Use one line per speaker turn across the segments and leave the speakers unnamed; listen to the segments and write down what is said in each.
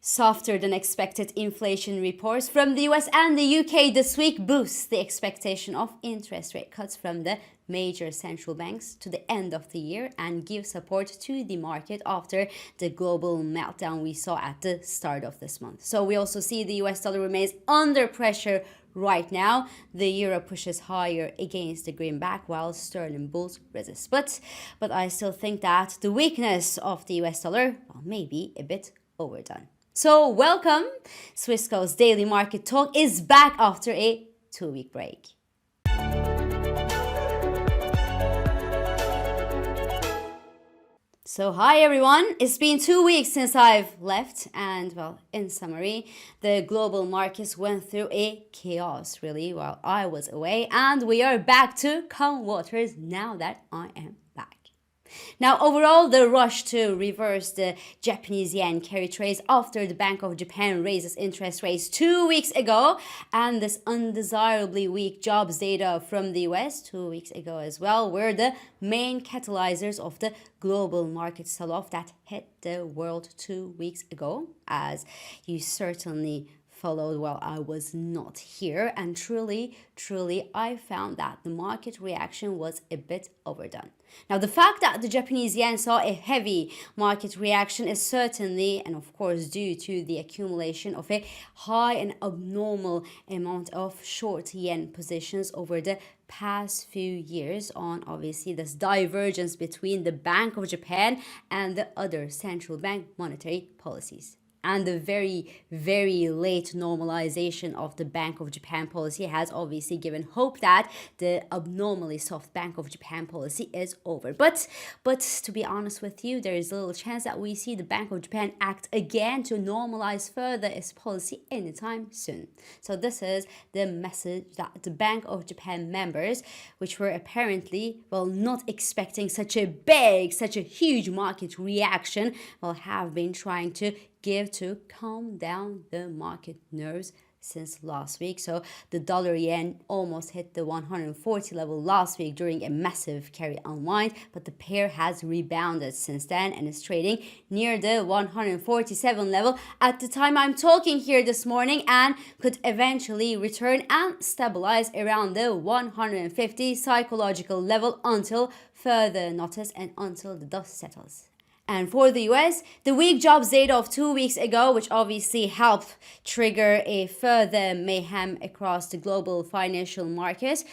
Softer than expected inflation reports from the US and the UK this week boosts the expectation of interest rate cuts from the major central banks to the end of the year and give support to the market after the global meltdown we saw at the start of this month. So we also see the US dollar remains under pressure right now. The euro pushes higher against the greenback while sterling bulls resist. But I still think that the weakness of the US dollar may be a bit overdone. So welcome, Swissquote's daily market talk is back after a 2-week break. So hi everyone, it's been 2 weeks since I've left and in summary, the global markets went through a chaos really while I was away and we are back to calm waters now that I am back. Now, overall, the rush to reverse the Japanese yen carry trades after the Bank of Japan raises interest rates 2 weeks ago, and this undesirably weak jobs data from the US 2 weeks ago as well were the main catalyzers of the global market sell-off that hit the world 2 weeks ago, as you certainly followed while I was not here, and truly I found that the market reaction was a bit overdone. Now, the fact that the Japanese yen saw a heavy market reaction is certainly and of course due to the accumulation of a high and abnormal amount of short yen positions over the past few years on obviously this divergence between the Bank of Japan and the other central bank monetary policies. And the very late normalization of the Bank of Japan policy has obviously given hope that the abnormally soft Bank of Japan policy is over. But to be honest with you, there is little chance that we see the Bank of Japan act again to normalize further its policy anytime soon. So this is the message that the Bank of Japan members, which were apparently, not expecting such a huge market reaction, have been trying to give to calm down the market nerves since last week. So the dollar yen almost hit the 140 level last week during a massive carry unwind, but the pair has rebounded since then and is trading near the 147 level at the time I'm talking here this morning, and could eventually return and stabilize around the 150 psychological level until further notice and until the dust settles. And for the US, the weak jobs data of 2 weeks ago, which obviously helped trigger a further mayhem across the global financial markets,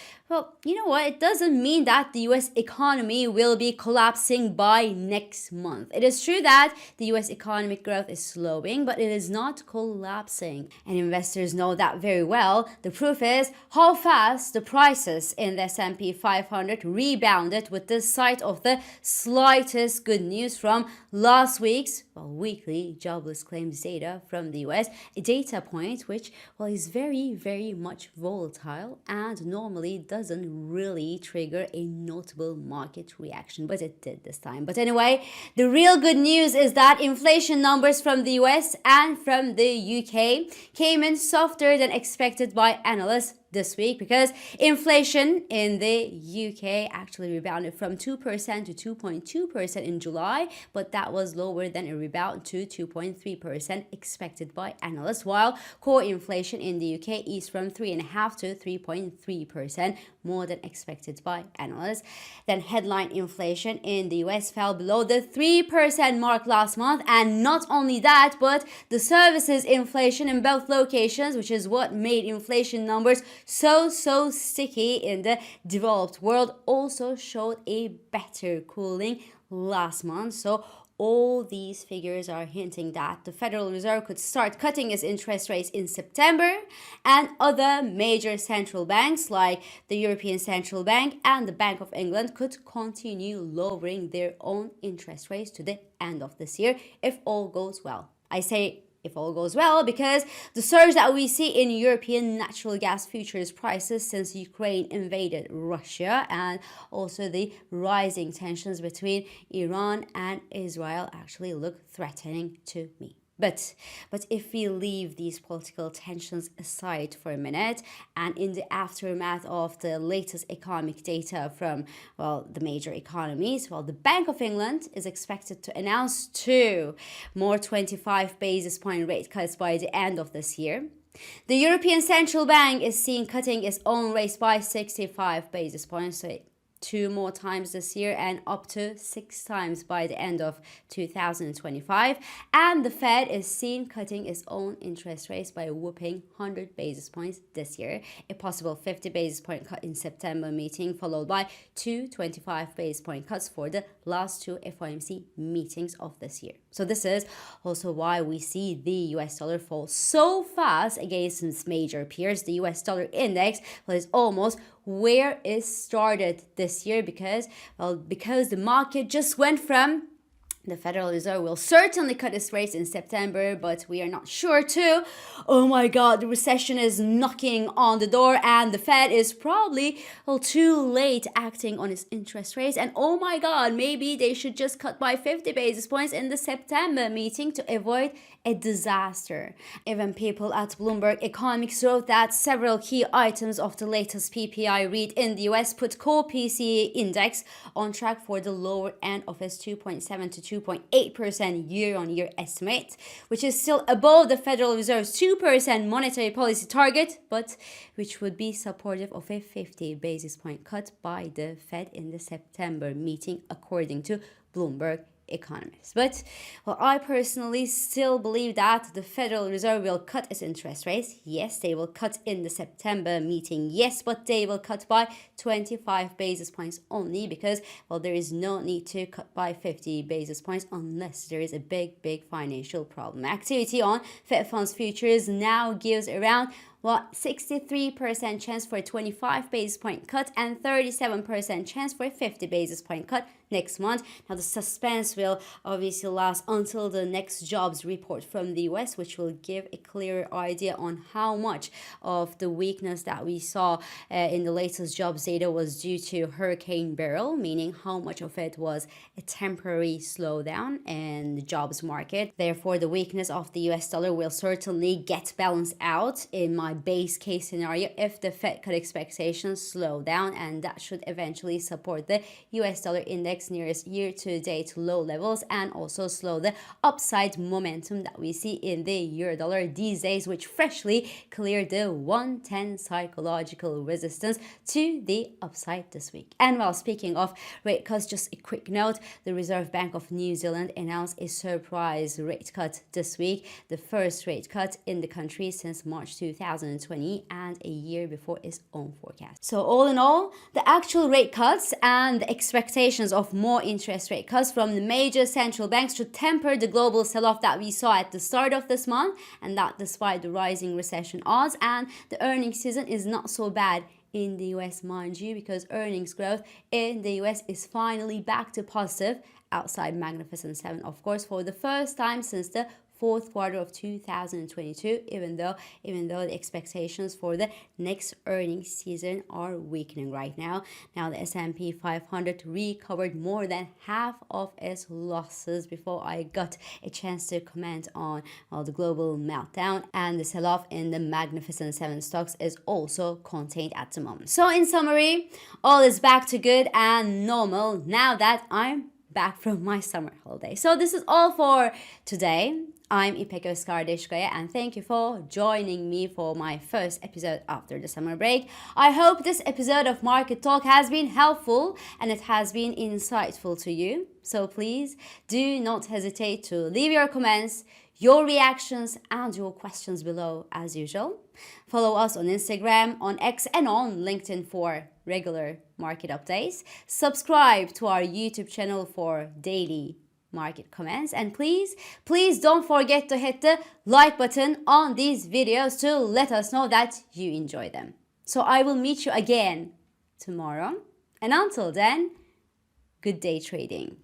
you know what? It doesn't mean that the US economy will be collapsing by next month. It is true that the US economic growth is slowing, but it is not collapsing. And investors know that very well. The proof is how fast the prices in the S&P 500 rebounded with the sight of the slightest good news from last week's weekly jobless claims data from the US, a data point which is very much volatile and normally doesn't really trigger a notable market reaction, but it did this time. But anyway, the real good news is that inflation numbers from the US and from the UK came in softer than expected by analysts this week, because inflation in the UK actually rebounded from 2% to 2.2% in July, but that was lower than a rebound to 2.3% expected by analysts, while core inflation in the UK eased from 3.5% to 3.3%, more than expected by analysts. Then headline inflation in the US fell below the 3% mark last month, and not only that, but the services inflation in both locations, which is what made inflation numbers so sticky in the developed world, also showed a better cooling last month. So all these figures are hinting that the Federal Reserve could start cutting its interest rates in September, and other major central banks like the European Central Bank and the Bank of England could continue lowering their own interest rates to the end of this year if all goes well. I say if all goes well, because the surge that we see in European natural gas futures prices since Ukraine invaded Russia, and also the rising tensions between Iran and Israel, actually look threatening to me. But if we leave these political tensions aside for a minute, and in the aftermath of the latest economic data from, well, the major economies, well, the Bank of England is expected to announce two more 25 basis point rate cuts by the end of this year. The European Central Bank is seen cutting its own rates by 65 basis points, so two more times this year and up to 6 times by the end of 2025. And the Fed is seen cutting its own interest rates by a whopping 100 basis points this year, a possible 50 basis point cut in September meeting, followed by two 25 basis point cuts for the last two FOMC meetings of this year. So this is also why we see the US dollar fall so fast against its major peers. The US dollar index is almost where it started this year because the market just went from the Federal Reserve will certainly cut its rates in September, but we are not sure too. Oh my God, the recession is knocking on the door and the Fed is probably too late acting on its interest rates. And oh my God, maybe they should just cut by 50 basis points in the September meeting to avoid a disaster. Even people at Bloomberg Economics wrote that several key items of the latest PPI read in the US put core PCE index on track for the lower end of its 2.7 to 2.8% year-on-year estimate, which is still above the Federal Reserve's 2% monetary policy target, but which would be supportive of a 50 basis point cut by the Fed in the September meeting, according to Bloomberg Economists. But I personally still believe that the Federal Reserve will cut its interest rates. Yes, they will cut in the September meeting. Yes, but they will cut by 25 basis points only because, there is no need to cut by 50 basis points unless there is a big financial problem. Activity on Fed Funds futures now gives around 63% chance for a 25 basis point cut and 37% chance for a 50 basis point cut next month. Now, the suspense will obviously last until the next jobs report from the US, which will give a clearer idea on how much of the weakness that we saw in the latest jobs data was due to Hurricane Beryl, meaning how much of it was a temporary slowdown in the jobs market. Therefore, the weakness of the US dollar will certainly get balanced out in my base case scenario if the Fed cut expectations slow down, and that should eventually support the US dollar index near its year-to-date low levels and also slow the upside momentum that we see in the euro dollar these days, which freshly cleared the 110 psychological resistance to the upside this week. And while speaking of rate cuts, just a quick note, the Reserve Bank of New Zealand announced a surprise rate cut this week, the first rate cut in the country since March 2020 and a year before its own forecast. So all in all, the actual rate cuts and the expectations of more interest rate cuts from the major central banks should temper the global sell-off that we saw at the start of this month, and that despite the rising recession odds, and the earnings season is not so bad in the US, mind you, because earnings growth in the US is finally back to positive outside Magnificent Seven, of course, for the first time since the fourth quarter of 2022, even though the expectations for the next earnings season are weakening right now. Now, the S&P 500 recovered more than half of its losses before I got a chance to comment on the global meltdown, and the sell-off in the Magnificent Seven stocks is also contained at the moment. So in summary, all is back to good and normal now that I'm back from my summer holiday. So this is all for today. I'm İpek Özkardeşkaya, and thank you for joining me for my first episode after the summer break. I hope this episode of Market Talk has been helpful and it has been insightful to you. So please do not hesitate to leave your comments, your reactions, and your questions below as usual. Follow us on Instagram, on X, and on LinkedIn for regular market updates. Subscribe to our YouTube channel for daily market comments, and please don't forget to hit the like button on these videos to let us know that you enjoy them. So I will meet you again tomorrow, and until then, good day trading.